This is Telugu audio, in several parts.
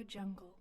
Jungle.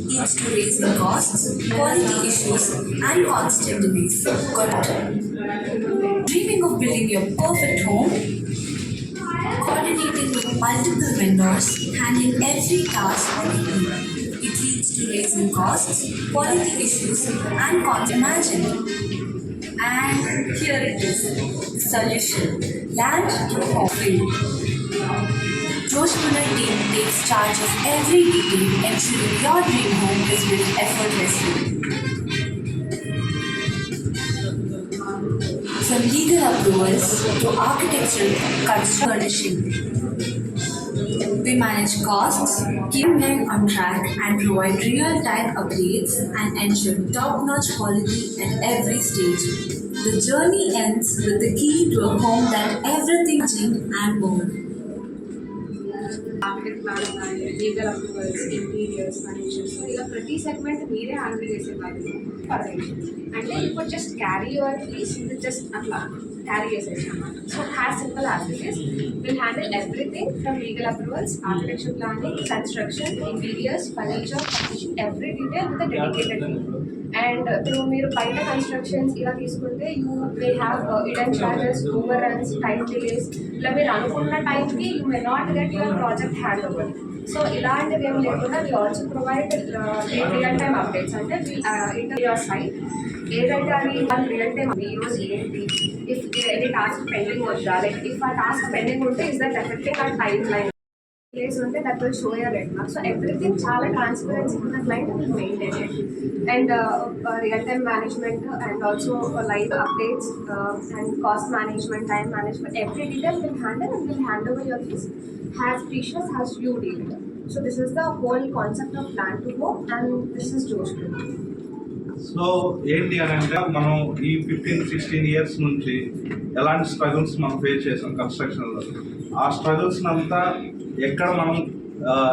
Leads to raising costs, quality issues, and constant delays. Dreaming of building your perfect home? Coordinating with multiple vendors, handling every task on your own. It leads to raising costs, quality issues, and constant imagined. And here it is, solution. Land to home field. Josh Muller team takes charge of every detail, ensuring your dream home is built effortlessly. From legal approvals to architectural construction furnishing. We manage costs, keep them on track, and provide real-time updates and ensure top-notch quality at every stage. The journey ends with the key to a home that everything and more. Market plan కానీ లీగల్ అప్రూవల్స్ ఇంటీరియర్స్ ఫర్నిచర్స్ ఇలా ప్రతి సెగ్మెంట్ మీరే హ్యాండిల్ చేసేవాళ్ళు అంటే ఇప్పుడు just carry your peace just అట్లా క్యారీ చేసేసి అన్నమాట so has simple activities will handle everything from legal approvals architecture planning construction interiors furniture every detail with dedicated and ఇప్పుడు మీరు బయట కన్స్ట్రక్షన్స్ ఇలా తీసుకుంటే you may have hidden charges overruns time delays ఇలా మీరు అనుకున్న టైంకి you may not get your project hand over so ఇలాంటివి ఏం లేకుండా we also provide real time updates అంటే ఇంటర్ యువర్ సైట్ ఏదైతే అది రియల్ టైం ఈరోజు ఏంటి ఇఫ్ ఎనీ టాస్క్ పెండింగ్ వద్దా లైక్ ఇఫ్ ఆ టాస్క్ పెండింగ్ ఉంటే ఇస్ దట్ ఎఫెక్టింగ్ ఆ టైం లైన్ place ఉంటే that will show your red mark so everything చాలా ట్రాన్స్పరెన్సీ ఉన్న client will maintain it and real time management and also live updates and cost management time management every detail will handle and will hand over your this has precious has you deal so this is the whole concept of plan to go and this is జోష్. సో ఏంటి అని అంటే మనం ఈ 15-16 ఇయర్స్ నుంచి ఎలాంటి స్ట్రగుల్స్ మనం ఫేస్ చేసాం కన్స్ట్రక్షన్లో ఆ స్ట్రగుల్స్ అంతా ఎక్కడ మనం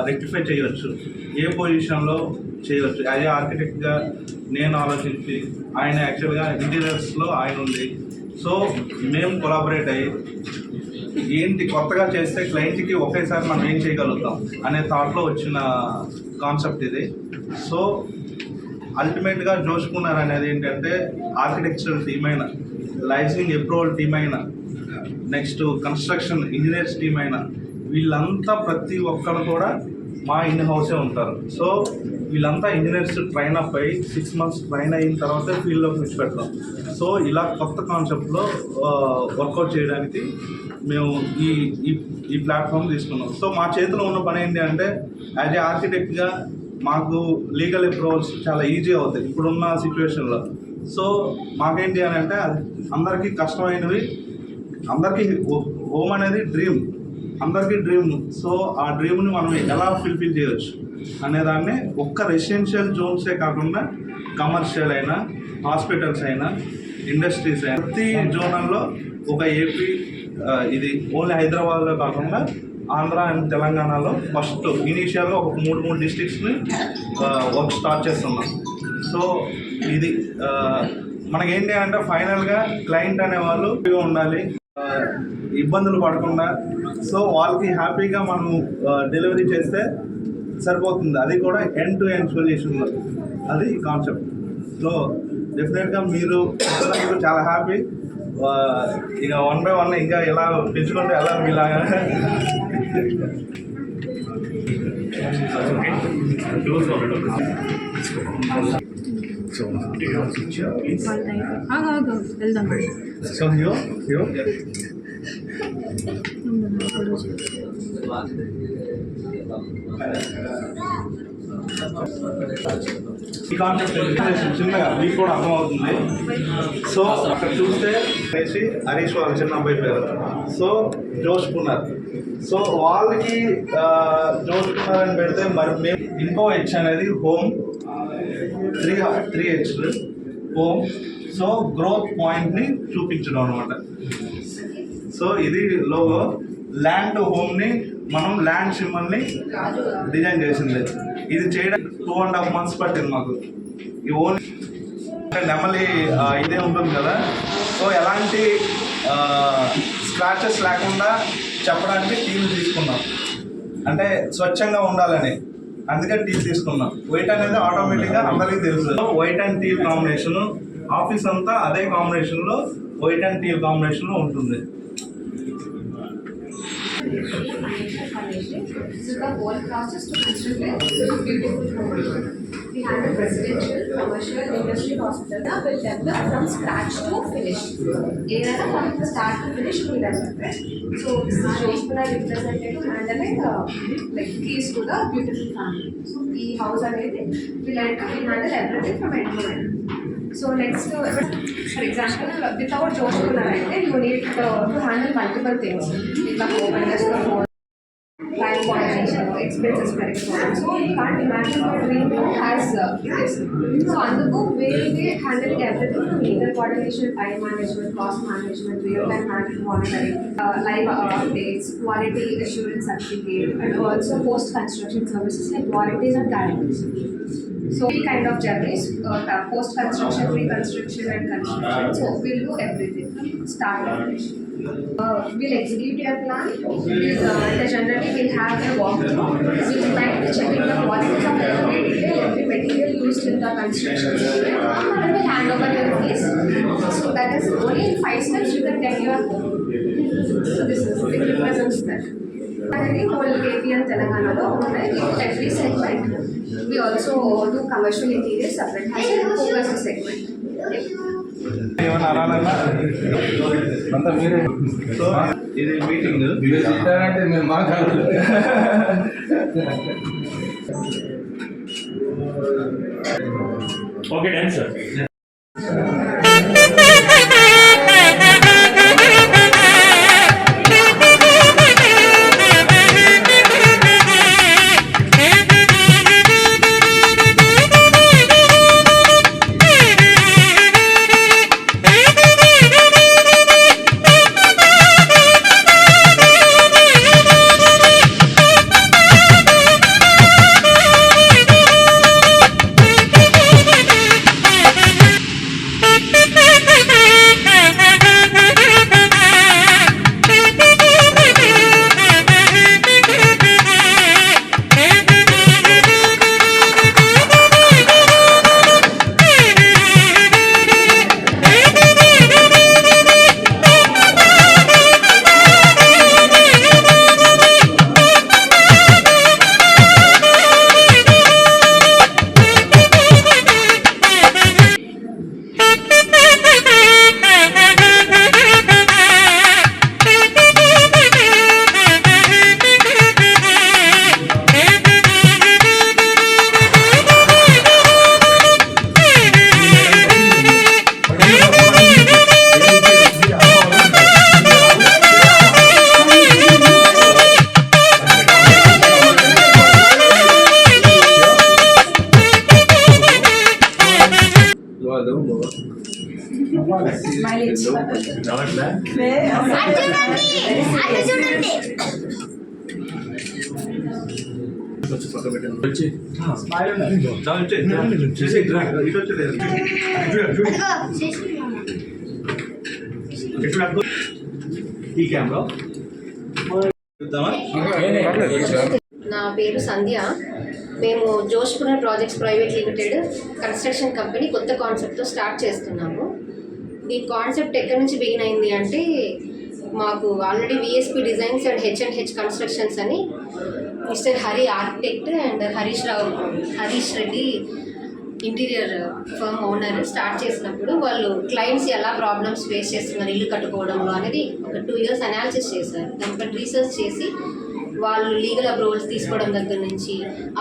రెక్టిఫై చేయవచ్చు ఏ పొజిషన్లో చేయవచ్చు యాజ్ ఏ ఆర్కిటెక్ట్గా నేను ఆలోచించి ఆయన యాక్చువల్గా ఇంటీరియర్స్లో ఆయన ఉంది సో మేము కొలాబరేట్ అయ్యి ఏంటి కొత్తగా చేస్తే క్లయింట్కి ఒకేసారి మనం ఏం చేయగలుగుతాం అనే థాట్లో వచ్చిన కాన్సెప్ట్ ఇది. సో అల్టిమేట్గా జోష్కున్నారు అనేది ఏంటంటే ఆర్కిటెక్చరల్ టీమ్ అయినా లైసెన్సింగ్ అప్రూవల్ టీమ్ అయినా నెక్స్ట్ కన్స్ట్రక్షన్ ఇంజనీర్స్ టీమ్ అయినా వీళ్ళంతా ప్రతి ఒక్కరు కూడా మా ఇన్ హౌసే ఉంటారు. సో వీళ్ళంతా ఇంజనీర్స్ ట్రైన్ అప్ అయ్యి 6 months ట్రైన్ అయిన తర్వాత ఫీల్డ్లోకి విడిచిపెడతాం. సో ఇలా కొత్త కాన్సెప్ట్లో వర్కౌట్ చేయడానికి మేము ఈ ఈ ప్లాట్ఫామ్ తీసుకున్నాం. సో మా చేతిలో ఉన్న పని ఏంటి అంటే యాజ్ ఏ ఆర్కిటెక్ట్గా మాకు లీగల్ అప్రూవల్స్ చాలా ఈజీ అవుతాయి ఇప్పుడున్న సిచ్యువేషన్లో. సో మాకేంటి అని అంటే అందరికీ కష్టమైనవి అందరికీ హోమ్ అనేది డ్రీమ్ అందరికీ డ్రీమ్. సో ఆ డ్రీమ్ని మనం ఎలా ఫుల్ఫిల్ చేయవచ్చు అనేదాన్ని ఒక్క రెసిడెన్షియల్ జోన్సే కాకుండా కమర్షియల్ అయినా హాస్పిటల్స్ అయినా ఇండస్ట్రీస్ అయినా ప్రతి జోనల్లో ఒక ఏపీ ఇది ఓన్లీ హైదరాబాద్లో కాకుండా ఆంధ్ర అండ్ తెలంగాణలో ఫస్ట్ ఇనీషియల్గా ఒక 3 డిస్ట్రిక్ట్స్ని వర్క్ స్టార్ట్ చేస్తున్నాం. సో ఇది మనకేంటి అంటే ఫైనల్గా క్లయింట్ అనేవాళ్ళు ఉండాలి ఇబ్బందులు పడకుండా. సో వాళ్ళకి హ్యాపీగా మనం డెలివరీ చేస్తే సరిపోతుంది అది కూడా ఎండ్ టు ఎండ్ సొల్యూషన్లో అది కాన్సెప్ట్. సో డెఫినెట్గా మీరు చాలా హ్యాపీ ఇక 1 by 1 ఇంకా ఎలా పెంచుకుంటే ఎలా మీలాగా సో ఈ కాన్సెప్ట్ చిన్నగా మీకు కూడా అర్థమవుతుంది. సో అక్కడ చూస్తే హరీష్ వాళ్ళ చిన్న అబ్బాయి పేరు సో జోష్కున్నారు. సో వాళ్ళకి జోష్కున్నారు అని పెడితే మరి మేము ఇంకో హెచ్ అనేది home 3H home. So growth పాయింట్ని చూపించడం అనమాట. సో ఇది లోగో ల్యాండ్ హోమ్ని మనం ల్యాండ్ సింబల్ని డిజైన్ చేసింది. ఇది చేయడానికి 2.5 months పట్టింది మాకు. ఈ ఓన్లీ నెమలి ఇదే ఉంటుంది కదా. సో ఎలాంటి స్క్రాచెస్ లేకుండా చెప్పడానికి టీలు తీసుకున్నాం అంటే స్వచ్ఛంగా ఉండాలని అందుకే టీ తీసుకున్నాం. వైట్ అనేది ఆటోమేటిక్గా అందరికీ తెలుసు. White and tea combination office అంతా అదే కాంబినేషన్లో వైట్ అండ్ టీ కాంబినేషన్లో ఉంటుంది. This is the whole process to construct a beautiful home. We handle residential, commercial, industry, hospital. Now we'll develop from scratch to finish. Either from the start to finish, we develop it. So this is Joshpura represented to handle it like keys to the beautiful family. So the house already we handle everything from end to end. So next, for example, without Joshpura, you need to handle multiple things. In the home and just the home. modernization, expenses పెరిగిపోవడం. So you can't imagine what we do as this. So అందుకు will be handling everything from legal coordination, time management, cost management, real-time monitoring, live updates, quality assurance certificate, and also post-construction services like warranties and guarantees. So we kind of journeys, post-construction, pre-construction and construction. So we'll do everything from start to finish. We'll execute your plan. Generally we'll have a walkthrough. We'll try to check in the qualities of every material used in the construction. And we'll hand over your keys. So that is only in 5 steps you can get your home. So this is it represents that. And whole AP and Telangana every segment. We also do commercial interior separate has a focused segment. ఏమన్నా అనాలన్నా అంతా మీరే. సో ఇది మీటింగ్ మీరు చెప్పారంటే మేము మాట్లాడలేదు. Okay done sir. రావట్లే వచ్చి పక్క పెట్టండి. వచ్చి ఈ కెమెరా నా పేరు సంధ్య. మేము Joshpura projects private limited construction company కొత్త కాన్సెప్ట్తో స్టార్ట్ చేస్తున్నాము. ఈ కాన్సెప్ట్ ఎక్కడి నుంచి బిగిన్ అయింది అంటే, మాకు already VSP designs and H constructions అని mister Hari architect and Harish Reddy interior firm owner start చేసినప్పుడు వాళ్ళు క్లయింట్స్ ఎలా ప్రాబ్లమ్స్ ఫేస్ చేస్తున్నారు ఇల్లు కట్టుకోవడంలో అనేది ఒక 2 years అనాలిసిస్ చేశారు. దానిపై రీసెర్చ్ చేసి వాళ్ళు లీగల్ అప్రూవల్స్ తీసుకోవడం దగ్గర నుంచి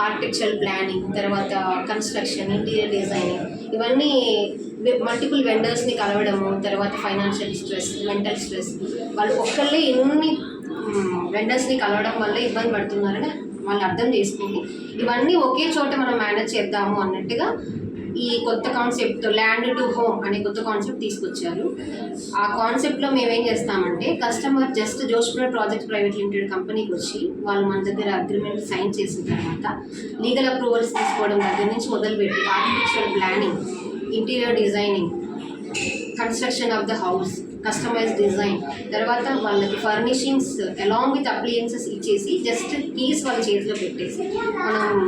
ఆర్కిటెక్చరల్ ప్లానింగ్, తర్వాత కన్స్ట్రక్షన్, ఇంటీరియర్ డిజైనింగ్, ఇవన్నీ మల్టిపుల్ వెండర్స్ని కలవడము, తర్వాత ఫైనాన్షియల్ స్ట్రెస్, మెంటల్ స్ట్రెస్, వాళ్ళు ఒక్కళ్ళే ఇన్ని వెండర్స్ని కలవడం వల్ల ఇబ్బంది పడుతున్నారని వాళ్ళు అర్థం చేసుకుని ఇవన్నీ ఒకే చోట మనం మేనేజ్ చేద్దాము అన్నట్టుగా ఈ కొత్త కాన్సెప్ట్ ల్యాండ్ టు హోమ్ అనే కొత్త కాన్సెప్ట్ తీసుకొచ్చారు. ఆ కాన్సెప్ట్లో మేమేం చేస్తామంటే, customer just Joshpura project private limited కంపెనీకి వచ్చి వాళ్ళు మన దగ్గర అగ్రిమెంట్ సైన్ చేసిన తర్వాత లీగల్ అప్రూవల్స్ తీసుకోవడం దగ్గర నుంచి మొదలుపెట్టి architectural planning, interior designing, construction of the house, customize design, తర్వాత వాళ్ళకి ఫర్నిషింగ్స్ అలాంగ్ విత్ అప్లయన్సెస్ ఇచ్చేసి జస్ట్ కీస్ వాళ్ళ చేతిలో పెట్టేసి మనం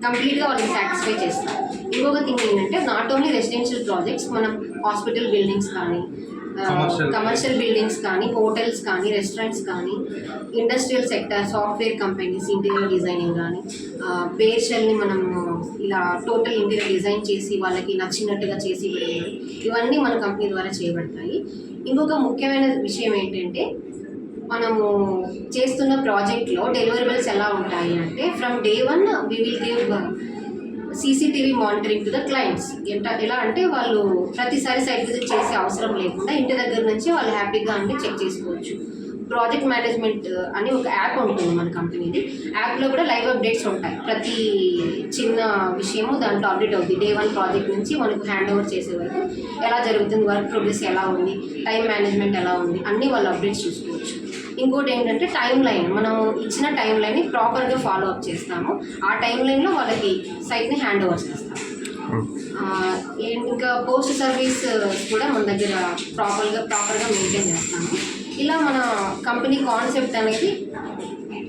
కంప్లీట్గా వాళ్ళని సాటిస్ఫై చేస్తాం. ఇంకొక థింగ్ ఏంటంటే, నాట్ ఓన్లీ రెసిడెన్షియల్ ప్రాజెక్ట్స్, మనం హాస్పిటల్ బిల్డింగ్స్ కానీ, కమర్షియల్ బిల్డింగ్స్ కానీ, హోటల్స్ కానీ, రెస్టారెంట్స్ కానీ, industrial sector, software companies interior designing కానీ, బేర్షెల్ని మనం ఇలా టోటల్ ఇంటీరియర్ డిజైన్ చేసి వాళ్ళకి నచ్చినట్టుగా చేసి ఇవ్వడం, ఇవన్నీ మన కంపెనీ ద్వారా చేయబడతాయి. ఇంకొక ముఖ్యమైన విషయం ఏంటంటే, మనము చేస్తున్న ప్రాజెక్ట్లో డెలివరబుల్స్ ఎలా ఉంటాయి అంటే, from day 1 we will give CCTV monitoring to the clients. ఎలా అంటే, వాళ్ళు ప్రతిసారి సైట్ విజిట్ చేసే అవసరం లేకుండా ఇంటి దగ్గర నుంచి వాళ్ళు హ్యాపీగా అంటే చెక్ చేసుకోవచ్చు. ప్రాజెక్ట్ మేనేజ్మెంట్ అని ఒక యాప్ ఉంటుంది మన కంపెనీది. యాప్లో కూడా లైవ్ అప్డేట్స్ ఉంటాయి. ప్రతి చిన్న విషయము దాంట్లో అప్డేట్ అవుతుంది. డే 1 ప్రాజెక్ట్ నుంచి మనకు హ్యాండ్ ఓవర్ చేసే వరకు ఎలా జరుగుతుంది, వర్క్ ప్రోగ్రెస్ ఎలా ఉంది, టైం మేనేజ్మెంట్ ఎలా ఉంది, అన్నీ వాళ్ళు అప్డేట్స్ చూసుకోవచ్చు. ఇంకోటి ఏంటంటే టైం లైన్, మనం ఇచ్చిన టైం లైన్ని ప్రాపర్గా ఫాలో అప్ చేస్తాము. ఆ టైం లైన్లో వాళ్ళకి సైట్ని హ్యాండ్ ఓవర్ చేస్తాము. ఇంకా పోస్ట్ సర్వీస్ కూడా మన దగ్గర ప్రాపర్గా మెయింటైన్ చేస్తాము. ఇలా మన కంపెనీ కాన్సెప్ట్ అనేది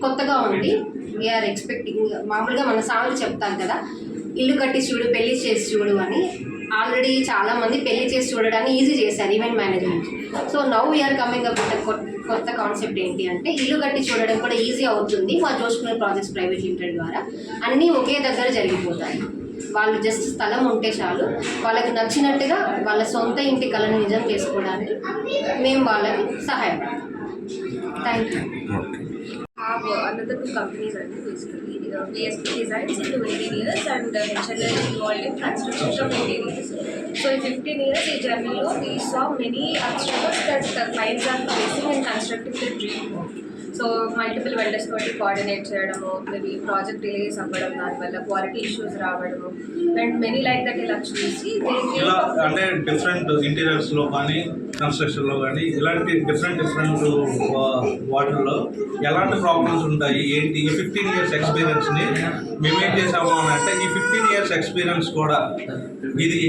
కొత్తగా ఉంది. వీఆర్ ఎక్స్పెక్టింగ్, మామూలుగా మన సామెత చెప్తారు కదా, ఇల్లు కట్టి చూడు పెళ్లి చేసి చూడు అని. ఆల్రెడీ చాలామంది పెళ్లి చేసి చూడడాన్ని ఈజీ చేశారు event management. So now we are coming up with కొత్త కాన్సెప్ట్ ఏంటి అంటే ఇల్లు కట్టి చూడడం కూడా ఈజీ అవుతుంది మా జోష్పునర్ ప్రాజెక్ట్స్ ప్రైవేట్ లిమిటెడ్ ద్వారా. అన్నీ ఒకే దగ్గర జరిగిపోతాయి. వాళ్ళు జస్ట్ స్థలం ఉంటే చాలు, వాళ్ళకి నచ్చినట్టుగా వాళ్ళ సొంత ఇంటి కళను నిజం చేసుకోవడానికి మేము వాళ్ళకి సహాయపడతాం. Thank you. Have another 2 companies and basically PSP designs into interiors and HLL involved in construction of interiors. So in 15 years ఈ journeyలో we saw many obstacles that clients are facing in constructing their dream home. So multiple vendors తోటి కోఆర్డినేట్ చేయడము, మేబీ ప్రాజెక్ట్ డిలేస్ అవ్వడం, దానివల్ల క్వాలిటీ ఇష్యూస్ రావడము అండ్ మెనీ లైక్ దట్ ఇలా చూసి ఇలా అంటే డిఫరెంట్ ఇంటీరియర్స్లో కానీ కన్స్ట్రక్షన్లో కానీ ఇలాంటి డిఫరెంట్ వాటిల్లో ఎలాంటి ప్రాబ్లమ్స్ ఉంటాయి ఏంటి, ఈ 15 years ఎక్స్పీరియన్స్ని మేము ఏం చేసాము అని అంటే ఈ 15 years ఎక్స్పీరియన్స్ కూడా ఇది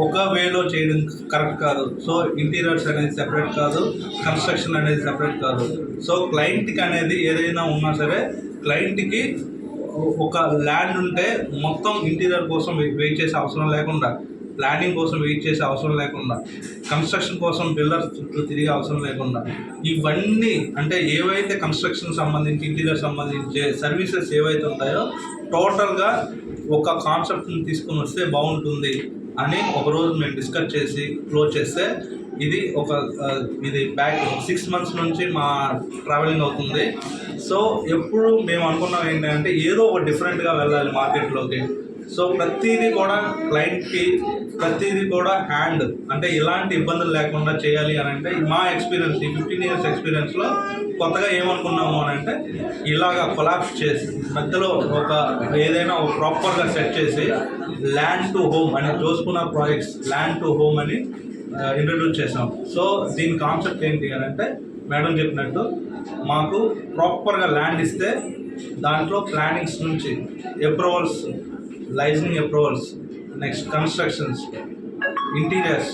ఒక వేలో చేయడం కరెక్ట్ కాదు. సో ఇంటీరియర్స్ అనేది సెపరేట్ కాదు, కన్స్ట్రక్షన్ అనేది సెపరేట్ కాదు. సో క్లయింట్కి అనేది ఏదైనా ఉన్నా సరే క్లయింట్కి ఒక ల్యాండ్ ఉంటే మొత్తం ఇంటీరియర్ కోసం వెయిట్ చేసే అవసరం లేకుండా, ప్లానింగ్ కోసం వెయిట్ చేసే అవసరం లేకుండా, కన్స్ట్రక్షన్ కోసం బిల్డర్స్ చుట్టూ తిరిగే అవసరం లేకుండా, ఇవన్నీ అంటే ఏవైతే కన్స్ట్రక్షన్ సంబంధించి ఇంటీరియర్ సంబంధించే సర్వీసెస్ ఏవైతే ఉంటాయో టోటల్గా ఒక కాన్సెప్ట్ని తీసుకొని వస్తే బాగుంటుంది అని ఒకరోజు మేము డిస్కస్ చేసి క్లోజ్ చేస్తే ఇది బ్యాక్ 6 months నుంచి మా ట్రావెలింగ్ అవుతుంది. సో ఎప్పుడు మేము అనుకున్నాం ఏంటంటే ఏదో ఒక డిఫరెంట్గా వెళ్ళాలి మార్కెట్లోకి. సో ప్రతిదీ కూడా క్లయింట్కి ప్రతిదీ కూడా హ్యాండ్ అంటే ఎలాంటి ఇబ్బందులు లేకుండా చేయాలి అని అంటే మా ఎక్స్పీరియన్స్ ఈ 15 years ఎక్స్పీరియన్స్లో కొత్తగా ఏమనుకున్నాము అని అంటే ఇలాగా కొలాప్స్ చేసి మధ్యలో ఏదైనా ఒక ప్రాపర్గా సెట్ చేసి ల్యాండ్ టు హోమ్ అని జోష్పునర్ ప్రాజెక్ట్స్ ల్యాండ్ టు హోమ్ అని ఇంట్రడ్యూస్ చేసాం. సో దీని కాన్సెప్ట్ ఏంటి అని అంటే మేడం చెప్పినట్టు మాకు ప్రాపర్గా ల్యాండ్ ఇస్తే దాంట్లో ప్లానింగ్స్ నుంచి approvals, licensing approvals, next constructions, interiors,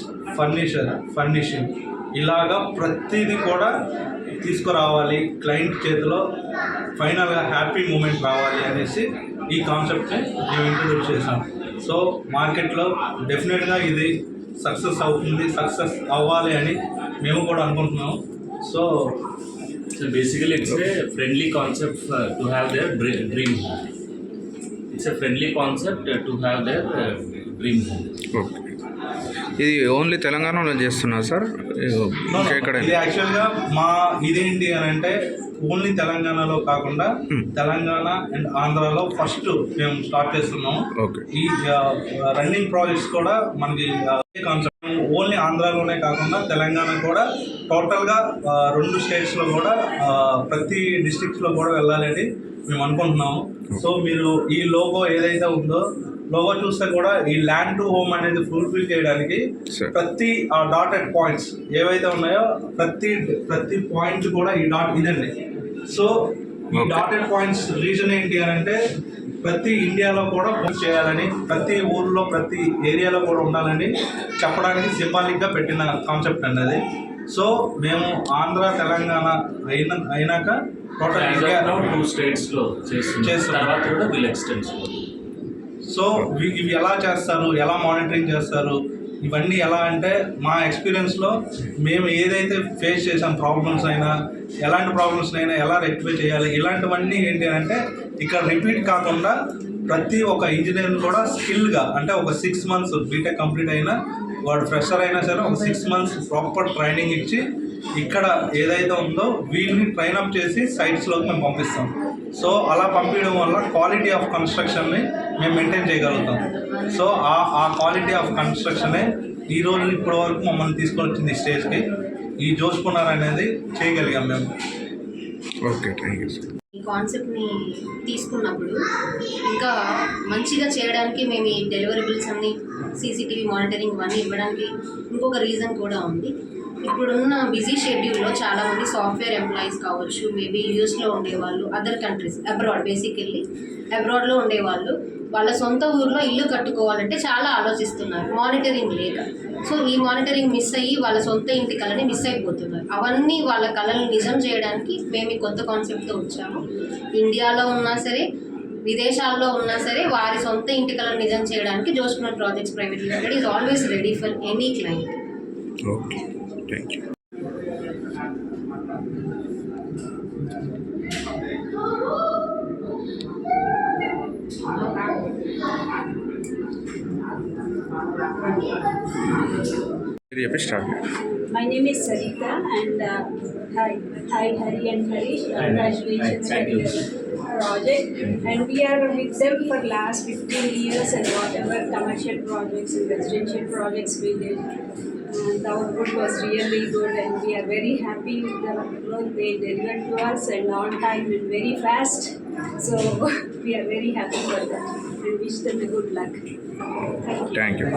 furnishing ఇలాగా ప్రతిదీ కూడా తీసుకురావాలి, క్లయింట్ చేతిలో ఫైనల్గా హ్యాపీ మూమెంట్ రావాలి అనేసి ఈ కాన్సెప్ట్ని మేము ఇంట్రడ్యూస్ చేసాం. సో మార్కెట్లో డెఫినెట్గా ఇది సక్సెస్ అవుతుంది, సక్సెస్ అవ్వాలి అని మేము కూడా అనుకుంటున్నాము. So basically it's a friendly concept to have their dream home. It's a friendly concept to have their dream home. Okay, ఇది ఓన్లీ తెలంగాణలో చేస్తున్నారు సార్? ఇక్కడ ఇది యాక్చువల్గా ఇదేంటి అని అంటే ఓన్లీ తెలంగాణలో కాకుండా తెలంగాణ అండ్ ఆంధ్రాలో ఫస్ట్ మేము స్టార్ట్ చేస్తున్నాము. ఈ రన్నింగ్ ప్రాజెక్ట్స్ కూడా మనకి కాన్సెప్ట్ ఓన్లీ ఆంధ్రాలోనే కాకుండా తెలంగాణ కూడా టోటల్గా 2 స్టేట్స్లో కూడా ప్రతి డిస్ట్రిక్ట్స్లో కూడా వెళ్ళాలని మేము అనుకుంటున్నాము. సో మీరు ఈ లోగో ఏదైతే ఉందో లోగో చూస్తే కూడా ఈ ల్యాండ్ టు హోమ్ అనేది ఫుల్ఫిల్ చేయడానికి ప్రతి డాటెడ్ పాయింట్స్ ఏవైతే ఉన్నాయో ప్రతి పాయింట్ కూడా ఈ ఇదండి. సో ఈ డాటెడ్ పాయింట్స్ రీజన్ ఏంటి అని అంటే ప్రతి ఇండియాలో కూడా చేయాలని, ప్రతి ఊర్లో ప్రతి ఏరియాలో కూడా ఉండాలని చెప్పడానికి సింబాలిక్గా పెట్టిన కాన్సెప్ట్ అండి అది. సో మేము ఆంధ్ర తెలంగాణ అయినాక టోటల్ ఇండియా 2 states-లో చేస్తాం. తర్వాత కూడా వీళ్ళు ఎక్స్టెండ్. సో ఇవి ఎలా చేస్తారు, ఎలా మానిటరింగ్ చేస్తారు, ఇవన్నీ ఎలా అంటే మా ఎక్స్పీరియన్స్లో మేము ఏదైతే ఫేస్ చేసాం ప్రాబ్లమ్స్ అయినా ఎలాంటి ప్రాబ్లమ్స్ అయినా ఎలా రెక్టిఫై చేయాలి ఇలాంటివన్నీ ఏంటి అంటే ఇక్కడ రిపీట్ కాకుండా ప్రతి ఒక్క ఇంజనీర్ కూడా స్కిల్గా అంటే ఒక 6 months బీటెక్ కంప్లీట్ అయినా వాడు ఫ్రెషర్ అయినా సరే ఒక 6 months ప్రాపర్ ట్రైనింగ్ ఇచ్చి ఇక్కడ ఏదైతే ఉందో వీళ్ళని ట్రైన్అప్ చేసి సైట్స్లోకి మేము పంపిస్తాం. సో అలా పంపించడం వల్ల క్వాలిటీ ఆఫ్ కన్స్ట్రక్షన్ని మేము మెయింటైన్ చేయగలుగుతాం. సో ఆ క్వాలిటీ ఆఫ్ కన్స్ట్రక్షనే ఈరోజు ఇప్పటి వరకు మమ్మల్ని తీసుకొని వచ్చింది స్టేజ్కి. ఈ జోష్పునర్ అనేది చేయగలిగాం మేము. Okay, thank you sir. ఈ కాన్సెప్ట్ని తీసుకున్నప్పుడు ఇంకా మంచిగా చేయడానికి మేము ఈ డెలివరబుల్స్ అన్ని సీసీటీవీ మానిటరింగ్ ఇవన్నీ ఇవ్వడానికి ఇంకొక రీజన్ కూడా ఉంది. ఇప్పుడున్న బిజీ షెడ్యూల్లో చాలామంది సాఫ్ట్వేర్ ఎంప్లాయీస్ కావచ్చు, మేబీ యూఎస్లో ఉండేవాళ్ళు, అదర్ కంట్రీస్ అబ్రాడ్, బేసికల్లీ అబ్రాడ్లో ఉండేవాళ్ళు వాళ్ళ సొంత ఊర్లో ఇల్లు కట్టుకోవాలంటే చాలా ఆలోచిస్తున్నారు మానిటరింగ్ లేక. సో ఈ మానిటరింగ్ మిస్ అయ్యి వాళ్ళ సొంత ఇంటి కళని మిస్ అయిపోతున్నారు. అవన్నీ వాళ్ళ కళలను నిజం చేయడానికి మేము ఈ కొత్త కాన్సెప్ట్తో వచ్చాము. ఇండియాలో ఉన్నా సరే, విదేశాల్లో ఉన్నా సరే, వారి సొంత ఇంటి కళను నిజం చేయడానికి Joshpunar projects private limited is always ready for any client. Okay, thank you. మీరు చెప్పి start. My name is Sarita and hi Hari and Harish. Congratulations on your project. And we are with them for last 15 years and whatever commercial projects and residential projects we did. And the output was really good and we are very happy with the work they delivered to us and on time and very fast. So we are very happy for that and wish them a good luck. Thank you.